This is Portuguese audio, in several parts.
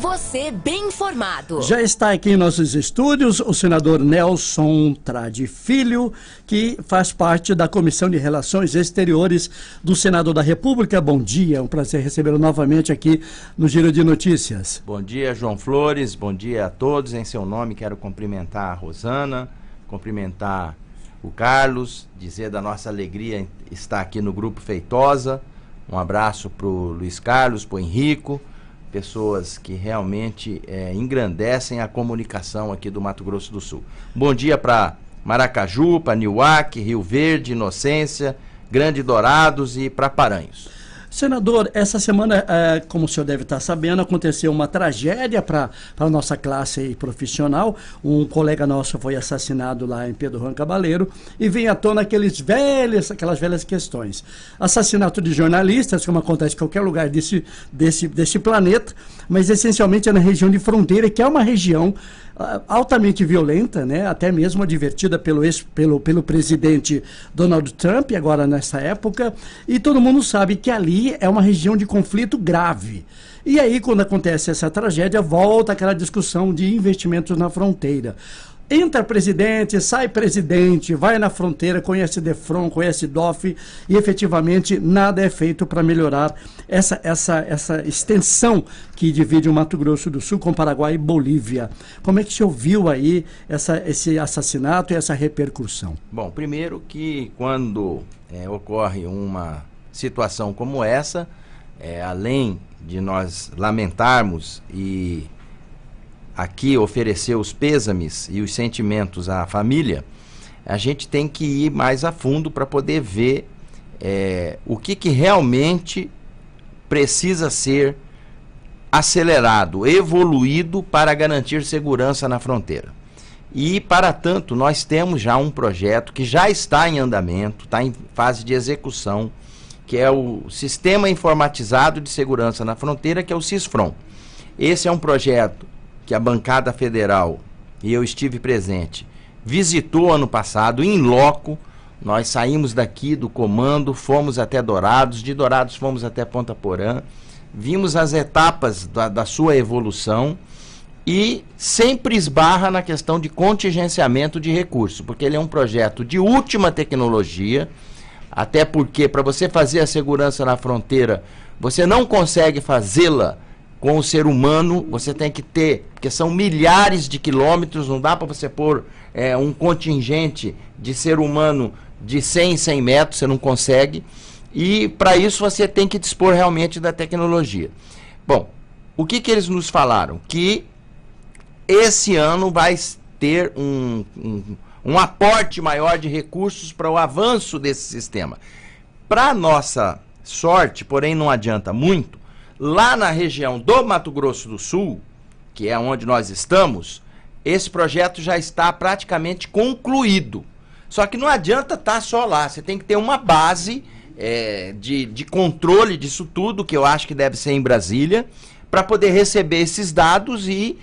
Você bem informado. Já está aqui em nossos estúdios o senador Nelson Trade Filho, que faz parte da Comissão de Relações Exteriores do Senado da República. Bom dia, é um prazer recebê-lo novamente aqui no Giro de Notícias. Bom dia, João Flores, bom dia a todos. Em seu nome quero cumprimentar a Rosana, cumprimentar o Carlos, dizer da nossa alegria em estar aqui no Grupo Feitosa. Um abraço para o Luiz Carlos, para o Henrico, pessoas que realmente engrandecem a comunicação aqui do Mato Grosso do Sul. Bom dia para Maracaju, para Niuaque, Rio Verde, Inocência, Grande Dourados e para Paranhos. Senador, essa semana, como o senhor deve estar sabendo, aconteceu uma tragédia para a nossa classe profissional. Um colega nosso foi assassinado lá em Pedro Juan Cabaleiro e vem à tona aquelas velhas questões. Assassinato de jornalistas, como acontece em qualquer lugar desse planeta, mas essencialmente é na região de fronteira, que é uma região altamente violenta, né? Até mesmo advertida pelo presidente Donald Trump, agora nessa época, e todo mundo sabe que ali é uma região de conflito grave. E aí, quando acontece essa tragédia, volta aquela discussão de investimentos na fronteira. Entra presidente, sai presidente, vai na fronteira, conhece DEFRON, conhece DOF, e efetivamente nada é feito para melhorar essa extensão que divide o Mato Grosso do Sul com Paraguai e Bolívia. Como é que você ouviu aí esse assassinato e essa repercussão? Bom, primeiro que quando ocorre uma situação como essa, além de nós lamentarmos e aqui oferecer os pêsames e os sentimentos à família, a gente tem que ir mais a fundo para poder ver o que realmente precisa ser acelerado, evoluído para garantir segurança na fronteira. E, para tanto, nós temos já um projeto que já está em andamento, está em fase de execução, que é o Sistema Informatizado de Segurança na Fronteira, que é o SISFRON. Esse é um projeto que a bancada federal, e eu estive presente, visitou ano passado, em loco. Nós saímos daqui do comando, fomos até Dourados, de Dourados fomos até Ponta Porã, vimos as etapas da sua evolução e sempre esbarra na questão de contingenciamento de recursos, porque ele é um projeto de última tecnologia, até porque para você fazer a segurança na fronteira, você não consegue fazê-la com o ser humano, você tem que ter, porque são milhares de quilômetros, não dá para você pôr um contingente de ser humano de 100 em 100 metros, você não consegue, e para isso você tem que dispor realmente da tecnologia. Bom, o que eles nos falaram? Que esse ano vai ter um aporte maior de recursos para o avanço desse sistema. Para nossa sorte, porém não adianta muito, lá na região do Mato Grosso do Sul, que é onde nós estamos, esse projeto já está praticamente concluído. Só que não adianta estar só lá, você tem que ter uma base de controle disso tudo, que eu acho que deve ser em Brasília, para poder receber esses dados e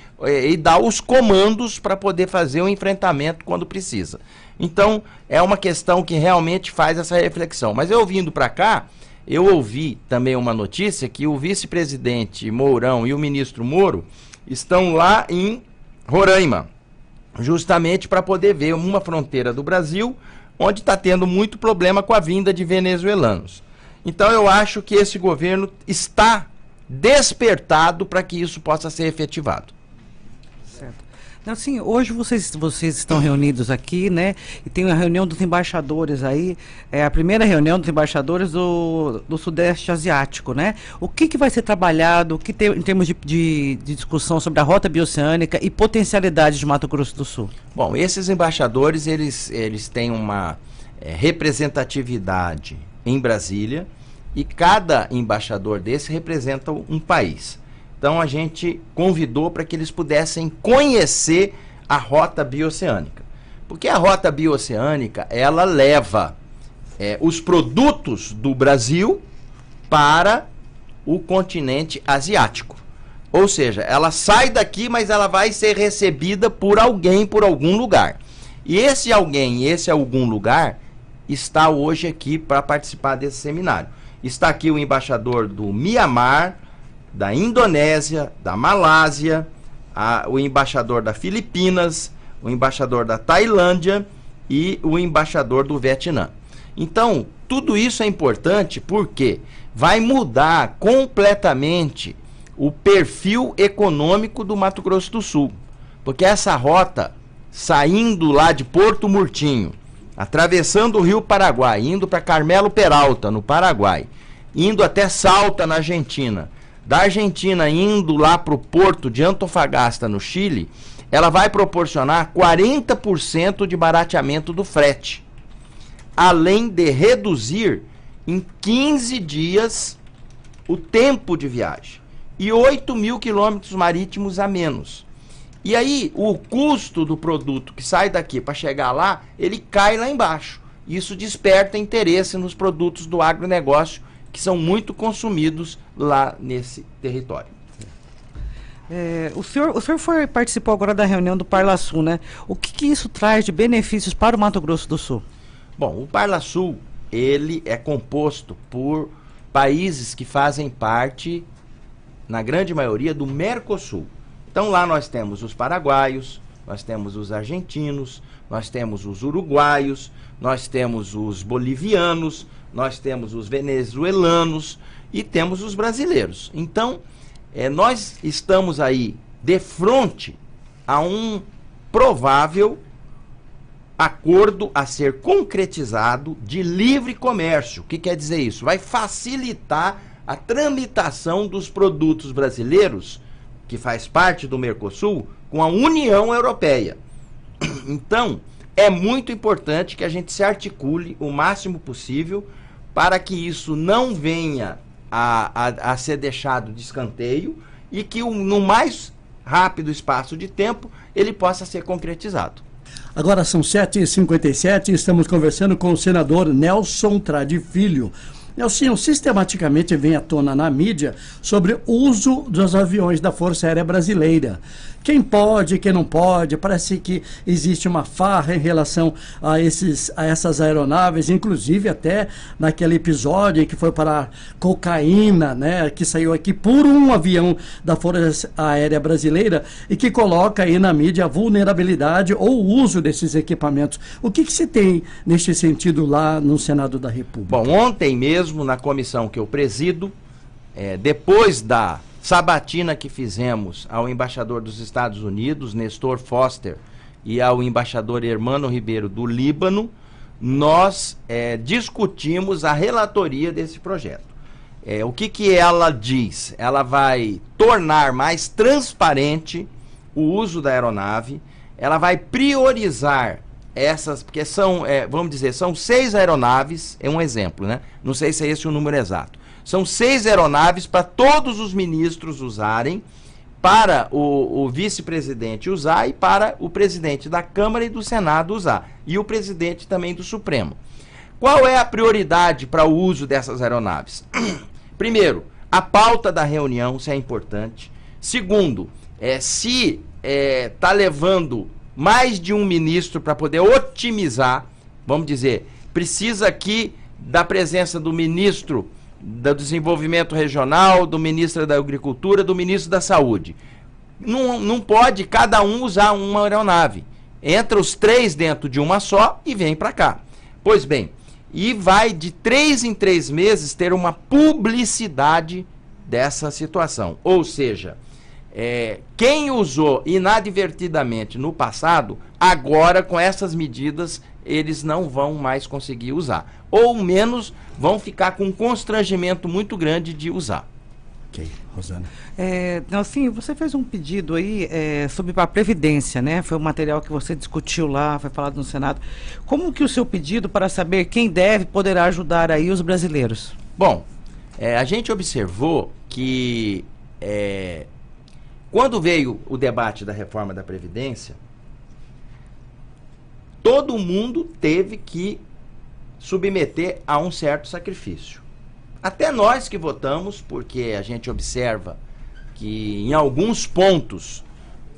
dar os comandos para poder fazer o enfrentamento quando precisa. Então, é uma questão que realmente faz essa reflexão. Mas eu vindo para cá, eu ouvi também uma notícia que o vice-presidente Mourão e o ministro Moro estão lá em Roraima, justamente para poder ver uma fronteira do Brasil onde está tendo muito problema com a vinda de venezuelanos. Então eu acho que esse governo está despertado para que isso possa ser efetivado. Certo. Assim, hoje vocês estão reunidos aqui, né? E tem a reunião dos embaixadores aí, a primeira reunião dos embaixadores do Sudeste Asiático, né? O que vai ser trabalhado, em termos de discussão sobre a rota bioceânica e potencialidades de Mato Grosso do Sul? Bom, esses embaixadores, eles têm uma representatividade em Brasília e cada embaixador desse representa um país. Então a gente convidou para que eles pudessem conhecer a rota bioceânica. Porque a rota bioceânica, ela leva os produtos do Brasil para o continente asiático. Ou seja, ela sai daqui, mas ela vai ser recebida por alguém, por algum lugar. E esse alguém, esse algum lugar, está hoje aqui para participar desse seminário. Está aqui o embaixador do Mianmar, da Indonésia, da Malásia, o embaixador da Filipinas, o embaixador da Tailândia e o embaixador do Vietnã. Então, tudo isso é importante porque vai mudar completamente o perfil econômico do Mato Grosso do Sul. Porque essa rota, saindo lá de Porto Murtinho, atravessando o Rio Paraguai, indo para Carmelo Peralta, no Paraguai, indo até Salta, na Argentina, da Argentina indo lá para o porto de Antofagasta, no Chile, ela vai proporcionar 40% de barateamento do frete, além de reduzir em 15 dias o tempo de viagem e 8.000 quilômetros marítimos a menos. E aí, o custo do produto que sai daqui para chegar lá, ele cai lá embaixo. Isso desperta interesse nos produtos do agronegócio, que são muito consumidos lá nesse território. O senhor participou agora da reunião do Parlasul, né? O que isso traz de benefícios para o Mato Grosso do Sul? Bom, o Parlasul, ele é composto por países que fazem parte, na grande maioria, do Mercosul. Então lá nós temos os paraguaios, nós temos os argentinos, nós temos os uruguaios, nós temos os bolivianos, nós temos os venezuelanos e temos os brasileiros. Então, nós estamos aí de frente a um provável acordo a ser concretizado de livre comércio. O que quer dizer isso? Vai facilitar a tramitação dos produtos brasileiros, que faz parte do Mercosul, com a União Europeia. Então, é muito importante que a gente se articule o máximo possível para que isso não venha a ser deixado de escanteio e que no mais rápido espaço de tempo ele possa ser concretizado. Agora são 7h57 e estamos conversando com o senador Nelson Trade Filho. Nelson, sistematicamente vem à tona na mídia sobre o uso dos aviões da Força Aérea Brasileira. Quem pode, quem não pode, parece que existe uma farra em relação a essas aeronaves, inclusive até naquele episódio que foi para cocaína, né, que saiu aqui por um avião da Força Aérea Brasileira e que coloca aí na mídia a vulnerabilidade ou o uso desses equipamentos. O que se tem neste sentido lá no Senado da República? Bom, ontem mesmo, na comissão que eu presido, depois da sabatina que fizemos ao embaixador dos Estados Unidos, Nestor Foster, e ao embaixador Hermano Ribeiro do Líbano, nós discutimos a relatoria desse projeto. O que ela diz? Ela vai tornar mais transparente o uso da aeronave, ela vai priorizar essas, porque são, vamos dizer, são 6 aeronaves, é um exemplo, né? Não sei se é esse o número exato. São 6 aeronaves para todos os ministros usarem, para o vice-presidente usar e para o presidente da Câmara e do Senado usar. E o presidente também do Supremo. Qual é a prioridade para o uso dessas aeronaves? Primeiro, a pauta da reunião, se é importante. Segundo, se está levando mais de um ministro para poder otimizar, vamos dizer, precisa aqui da presença do ministro do Desenvolvimento Regional, do ministro da Agricultura, do ministro da Saúde. Não pode cada um usar uma aeronave. Entra os 3 dentro de uma só e vem para cá. Pois bem, e vai de 3 em 3 meses ter uma publicidade dessa situação. Ou seja, quem usou inadvertidamente no passado, agora com essas medidas eles não vão mais conseguir usar. Ou menos vão ficar com um constrangimento muito grande de usar. Ok, Rosana. Nelson, você fez um pedido aí sobre a Previdência, né? Foi um material que você discutiu lá, foi falado no Senado. Como que o seu pedido para saber quem deve poderá ajudar aí os brasileiros? Bom, a gente observou que quando veio o debate da reforma da Previdência, todo mundo teve que submeter a um certo sacrifício. Até nós que votamos, porque a gente observa que em alguns pontos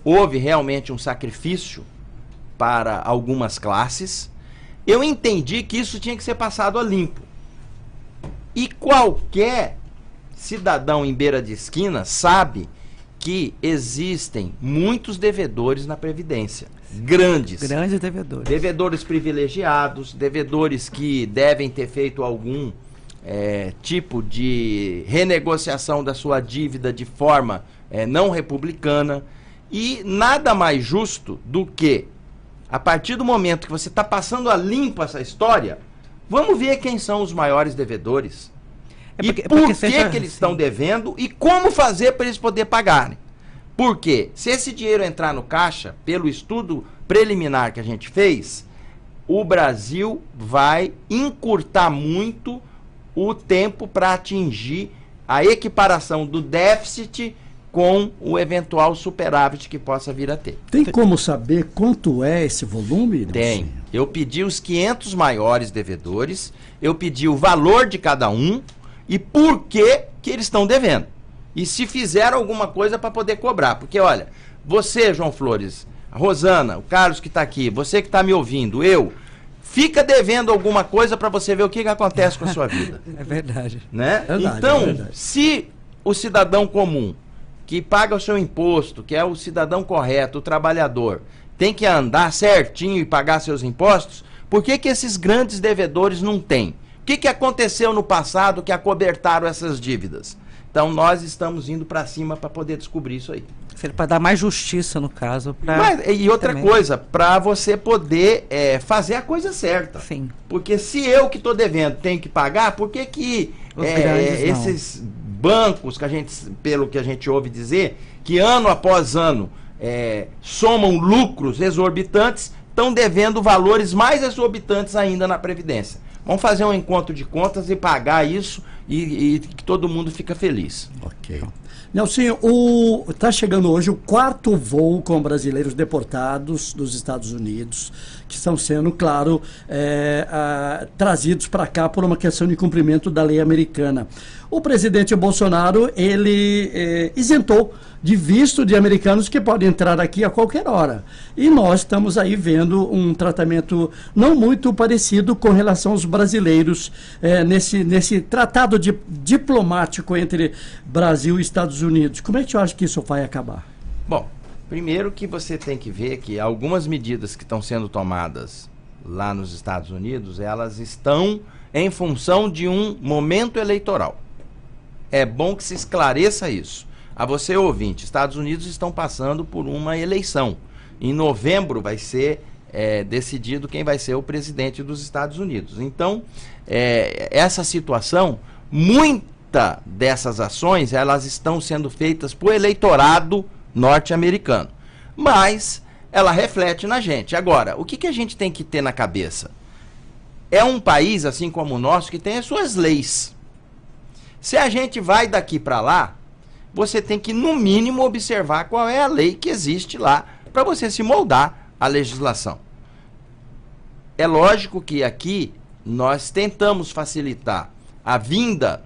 houve realmente um sacrifício para algumas classes, eu entendi que isso tinha que ser passado a limpo. E qualquer cidadão em beira de esquina sabe que existem muitos devedores na Previdência. Grandes devedores. Devedores privilegiados, devedores que devem ter feito algum tipo de renegociação da sua dívida de forma não republicana. E nada mais justo do que, a partir do momento que você está passando a limpo essa história, vamos ver quem são os maiores devedores. E por que eles estão devendo e como fazer para eles poderem pagarem. Porque se esse dinheiro entrar no caixa, pelo estudo preliminar que a gente fez, o Brasil vai encurtar muito o tempo para atingir a equiparação do déficit com o eventual superávit que possa vir a ter. Tem como saber quanto é esse volume? Tem. Eu pedi os 500 maiores devedores, eu pedi o valor de cada um e por que eles estão devendo. E se fizeram alguma coisa para poder cobrar. Porque, olha, você, João Flores, a Rosana, o Carlos que está aqui, você que está me ouvindo, eu, fica devendo alguma coisa para você ver o que acontece com a sua vida. É verdade. Né? Verdade, então, é verdade. se o cidadão comum, que paga o seu imposto, que é o cidadão correto, o trabalhador, tem que andar certinho e pagar seus impostos, por que esses grandes devedores não têm? O que aconteceu no passado que acobertaram essas dívidas? Então, nós estamos indo para cima para poder descobrir isso aí. Para dar mais justiça, no caso. E outra coisa, para você poder fazer a coisa certa. Sim. Porque se eu que estou devendo tenho que pagar, por que esses bancos, que a gente, pelo que a gente ouve dizer, que ano após ano somam lucros exorbitantes, estão devendo valores mais exorbitantes ainda na Previdência? Vamos fazer um encontro de contas e pagar isso e que todo mundo fica feliz. Ok. Nelsinho, está chegando hoje o 4º voo com brasileiros deportados dos Estados Unidos, que estão sendo, claro, trazidos para cá por uma questão de cumprimento da lei americana. O presidente Bolsonaro, ele isentou de visto de americanos que podem entrar aqui a qualquer hora. E nós estamos aí vendo um tratamento não muito parecido com relação aos brasileiros nesse tratado diplomático entre Brasil e Estados Unidos. Como é que você acha que isso vai acabar? Bom, primeiro que você tem que ver que algumas medidas que estão sendo tomadas lá nos Estados Unidos, elas estão em função de um momento eleitoral. É bom que se esclareça isso. A você, ouvinte, Estados Unidos estão passando por uma eleição. Em novembro vai ser decidido quem vai ser o presidente dos Estados Unidos. Então, essa situação, muita dessas ações, elas estão sendo feitas por eleitorado norte-americano. Mas ela reflete na gente. Agora, o que a gente tem que ter na cabeça? É um país, assim como o nosso, que tem as suas leis. Se a gente vai daqui para lá, você tem que, no mínimo, observar qual é a lei que existe lá para você se moldar à legislação. É lógico que aqui nós tentamos facilitar a vinda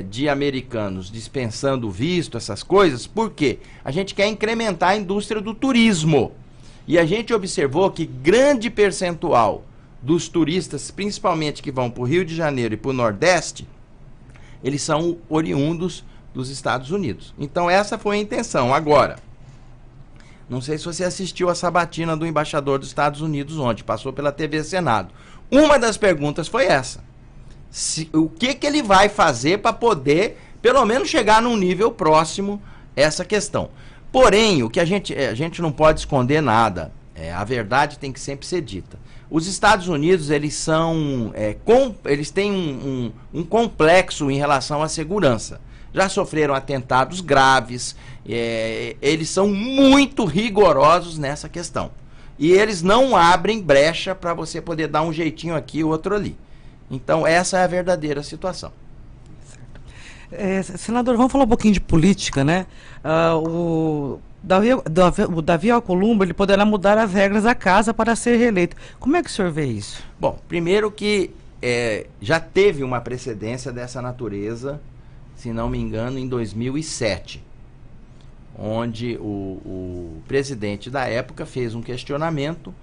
de americanos dispensando visto, essas coisas, porque a gente quer incrementar a indústria do turismo. E a gente observou que grande percentual dos turistas, principalmente que vão para o Rio de Janeiro e para o Nordeste, eles são oriundos dos Estados Unidos. Então essa foi a intenção. Agora, não sei se você assistiu a sabatina do embaixador dos Estados Unidos ontem, passou pela TV Senado. Uma das perguntas foi essa. O que ele vai fazer para poder, pelo menos, chegar num nível próximo essa questão. Porém, o que a gente não pode esconder nada. A verdade tem que sempre ser dita. Os Estados Unidos, eles têm um complexo em relação à segurança. Já sofreram atentados graves, eles são muito rigorosos nessa questão. E eles não abrem brecha para você poder dar um jeitinho aqui e outro ali. Então, essa é a verdadeira situação. Senador, vamos falar um pouquinho de política, né? O Davi Alcolumbre, ele poderá mudar as regras da casa para ser reeleito. Como é que o senhor vê isso? Bom, primeiro que já teve uma precedência dessa natureza, se não me engano, em 2007, onde o presidente da época fez um questionamento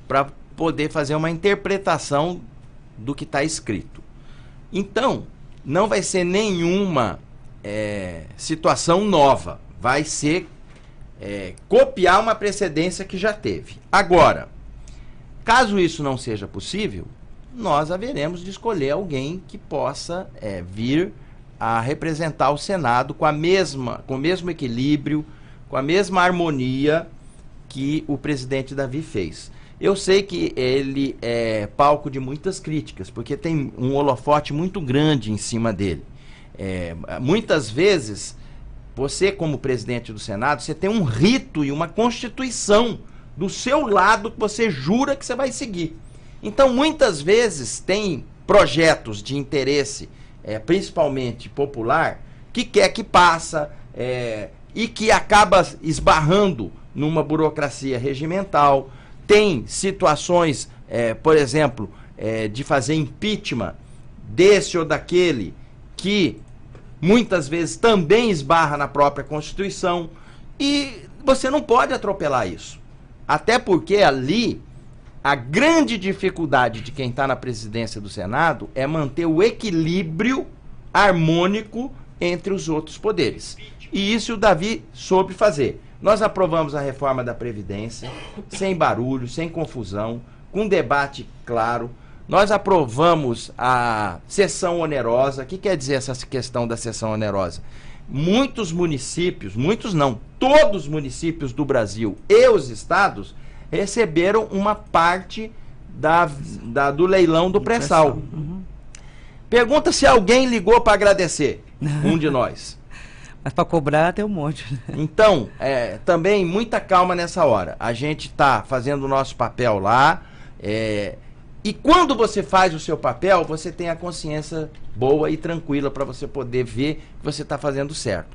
para poder fazer uma interpretação do que está escrito. Então, não vai ser nenhuma situação nova, vai ser copiar uma precedência que já teve. Agora, caso isso não seja possível, nós haveremos de escolher alguém que possa vir a representar o Senado com o mesmo equilíbrio, com a mesma harmonia que o presidente Davi fez. Eu sei que ele é palco de muitas críticas, porque tem um holofote muito grande em cima dele. Muitas vezes, você como presidente do Senado, você tem um rito e uma constituição do seu lado que você jura que você vai seguir. Então, muitas vezes, tem projetos de interesse, principalmente popular, que quer que passa e que acaba esbarrando numa burocracia regimental. Tem situações, por exemplo, de fazer impeachment desse ou daquele, que muitas vezes também esbarra na própria Constituição, e você não pode atropelar isso. Até porque ali, a grande dificuldade de quem está na presidência do Senado é manter o equilíbrio harmônico entre os outros poderes. E isso o Davi soube fazer. Nós aprovamos a reforma da Previdência, sem barulho, sem confusão, com debate claro. Nós aprovamos a cessão onerosa. O que quer dizer essa questão da cessão onerosa? Muitos municípios, muitos não, todos os municípios do Brasil e os estados receberam uma parte do leilão do pré-sal. Pergunta se alguém ligou para agradecer, um de nós. Mas para cobrar tem um monte. Então, também muita calma nessa hora. A gente está fazendo o nosso papel lá, e quando você faz o seu papel, você tem a consciência boa e tranquila para você poder ver que você está fazendo certo.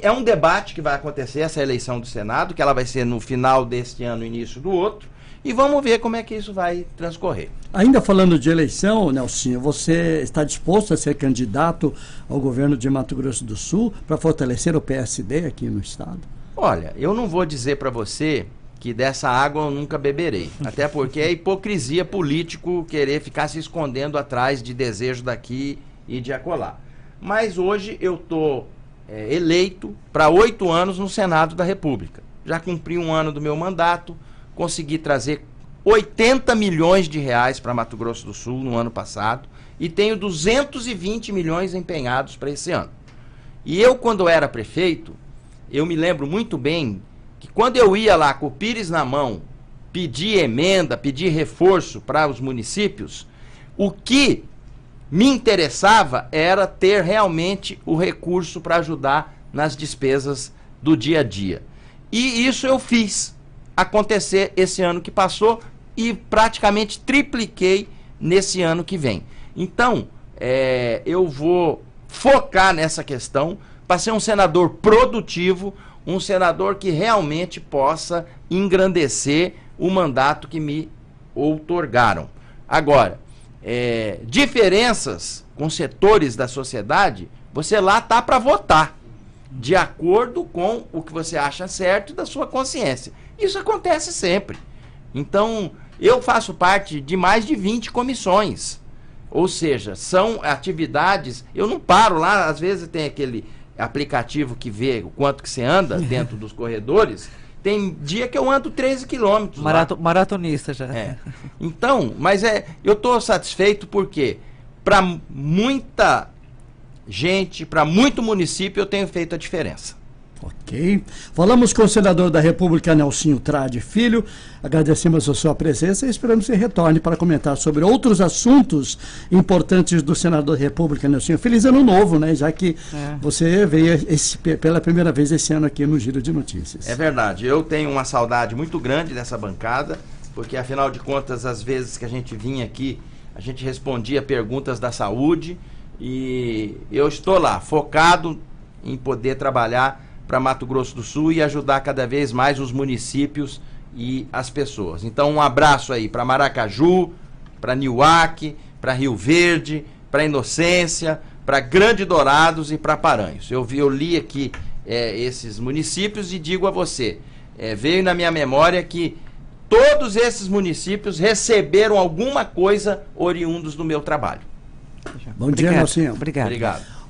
É um debate que vai acontecer, essa eleição do Senado, que ela vai ser no final deste ano, início do outro, e vamos ver como é que isso vai transcorrer. Ainda falando de eleição, Nelsinho, você está disposto a ser candidato ao governo de Mato Grosso do Sul para fortalecer o PSD aqui no estado? Olha, eu não vou dizer para você que dessa água eu nunca beberei. Até porque é hipocrisia político querer ficar se escondendo atrás de desejo daqui e de acolá. Mas hoje eu estou eleito para 8 anos no Senado da República. Já cumpri 1 ano do meu mandato, consegui trazer 80 milhões de reais para Mato Grosso do Sul no ano passado e tenho 220 milhões empenhados para esse ano. E eu, quando era prefeito, eu me lembro muito bem que quando eu ia lá com o Pires na mão, pedir emenda, pedir reforço para os municípios, o que me interessava era ter realmente o recurso para ajudar nas despesas do dia a dia. E isso eu fiz acontecer esse ano que passou e praticamente tripliquei nesse ano que vem. Então, eu vou focar nessa questão para ser um senador produtivo, um senador que realmente possa engrandecer o mandato que me outorgaram. Agora, diferenças com setores da sociedade, você lá está para votar, de acordo com o que você acha certo e da sua consciência. Isso acontece sempre. Então, eu faço parte de mais de 20 comissões. Ou seja, são atividades... Eu não paro lá, às vezes tem aquele aplicativo que vê o quanto que você anda dentro dos corredores. Tem dia que eu ando 13 quilômetros. Maratonista já. Então, mas eu estou satisfeito porque para muita gente, para muito município, eu tenho feito a diferença. Ok. Falamos com o senador da República, Nelsinho Trade Filho. Agradecemos a sua presença e esperamos que você retorne para comentar sobre outros assuntos importantes do senador da República, Nelsinho. Feliz ano novo, né? Já que você veio pela primeira vez esse ano aqui no Giro de Notícias. É verdade. Eu tenho uma saudade muito grande dessa bancada, porque afinal de contas, às vezes que a gente vinha aqui, a gente respondia perguntas da saúde e eu estou lá, focado em poder trabalhar para Mato Grosso do Sul e ajudar cada vez mais os municípios e as pessoas. Então, um abraço aí para Maracaju, para Niuaque, para Rio Verde, para Inocência, para Grande Dourados e para Paranhos. Eu li aqui esses municípios e digo a você, veio na minha memória que todos esses municípios receberam alguma coisa oriundos do meu trabalho. Bom dia, Nelsinho. Obrigado.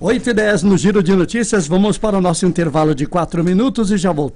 8h10 no Giro de Notícias. Vamos para o nosso intervalo de 4 minutos e já voltamos.